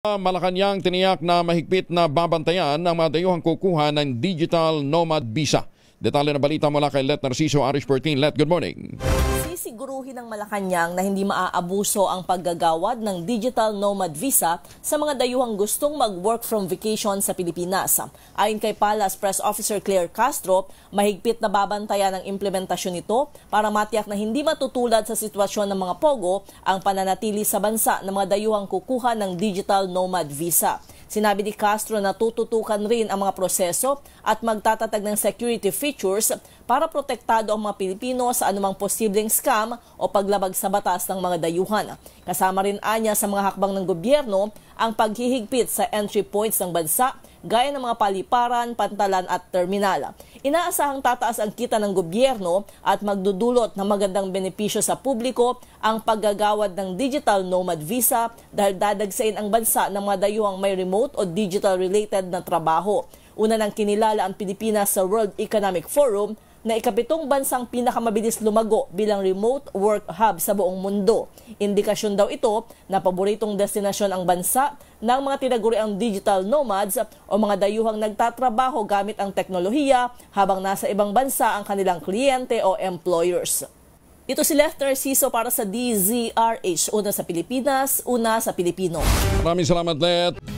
Malacanang tiniyak na mahigpit na babantayan ng mga dayuhang kukuha ng digital nomad visa. Detalye na balita mula kay Let Narciso, Irish 14. Let, good morning. Sisiguruhin ng Malacanang na hindi maaabuso ang paggagawad ng digital nomad visa sa mga dayuhang gustong mag-work from vacation sa Pilipinas. Ayon kay Palace Press Officer Claire Castro, mahigpit na babantayan ang implementasyon nito para matiyak na hindi matutulad sa sitwasyon ng mga pogo ang pananatili sa bansa ng mga dayuhang kukuha ng digital nomad visa. Sinabi ni Castro na tututukan rin ang mga proseso at magtatatag ng security features para protektado ang mga Pilipino sa anumang posibleng scam o paglabag sa batas ng mga dayuhan. Kasama rin anya sa mga hakbang ng gobyerno ang paghihigpit sa entry points ng bansa gaya ng mga paliparan, pantalan at terminal. Inaasahang tataas ang kita ng gobyerno at magdudulot ng magandang benepisyo sa publiko ang paggagawad ng digital nomad visa dahil dadagsain ang bansa ng mga dayuhang may remote o digital-related na trabaho. Una nang kinilala ang Pilipinas sa World Economic Forum na ikapitong bansang pinakamabilis lumago bilang remote work hub sa buong mundo. Indikasyon daw ito na paboritong destinasyon ang bansa ng mga tinaguriang digital nomads o mga dayuhang nagtatrabaho gamit ang teknolohiya habang nasa ibang bansa ang kanilang kliyente o employers. Ito si Let Narciso para sa DZRH, una sa Pilipinas, una sa Pilipino. Maraming salamat, Let.